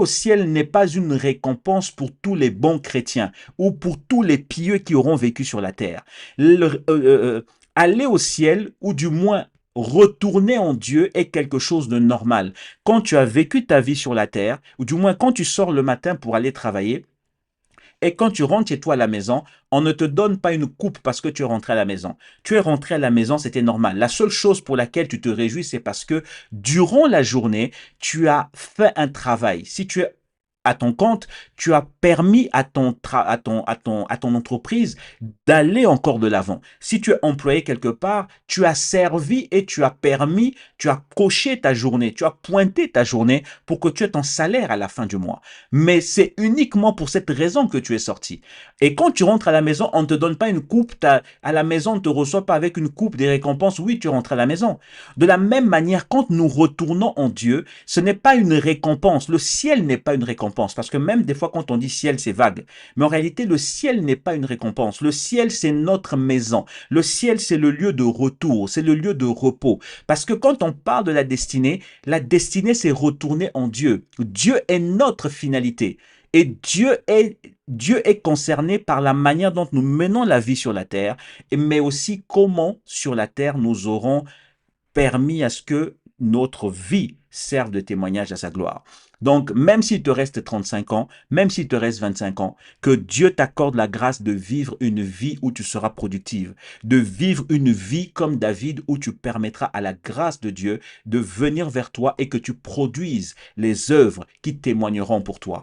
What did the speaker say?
au ciel n'est pas une récompense pour tous les bons chrétiens ou pour tous les pieux qui auront vécu sur la terre. Aller au ciel, ou du moins retourner en Dieu, est quelque chose de normal. Quand tu as vécu ta vie sur la terre, ou du moins quand tu sors le matin pour aller travailler, et quand tu rentres chez toi à la maison, on ne te donne pas une coupe parce que tu es rentré à la maison. Tu es rentré à la maison, c'était normal. La seule chose pour laquelle tu te réjouis, c'est parce que durant la journée, tu as fait un travail. Si tu es à ton compte, tu as permis à ton entreprise d'aller encore de l'avant. Si tu es employé quelque part, tu as servi et tu as permis, tu as coché ta journée, tu as pointé ta journée pour que tu aies ton salaire à la fin du mois. Mais c'est uniquement pour cette raison que tu es sorti. Et quand tu rentres à la maison, on ne te donne pas une coupe, à la maison, on ne te reçoit pas avec une coupe des récompenses. Oui, tu rentres à la maison. De la même manière, quand nous retournons en Dieu, ce n'est pas une récompense. Le ciel n'est pas une récompense. Parce que même des fois, quand on dit ciel, c'est vague. Mais en réalité, le ciel n'est pas une récompense. Le ciel, c'est notre maison. Le ciel, c'est le lieu de retour. C'est le lieu de repos. Parce que quand on parle de la destinée, c'est retourner en Dieu. Dieu est notre finalité. Et Dieu est concerné par la manière dont nous menons la vie sur la terre, mais aussi comment sur la terre nous aurons permis à ce que notre vie serve de témoignage à sa gloire. Donc, même s'il te reste 35 ans, même s'il te reste 25 ans, que Dieu t'accorde la grâce de vivre une vie où tu seras productive, de vivre une vie comme David où tu permettras à la grâce de Dieu de venir vers toi et que tu produises les œuvres qui témoigneront pour toi.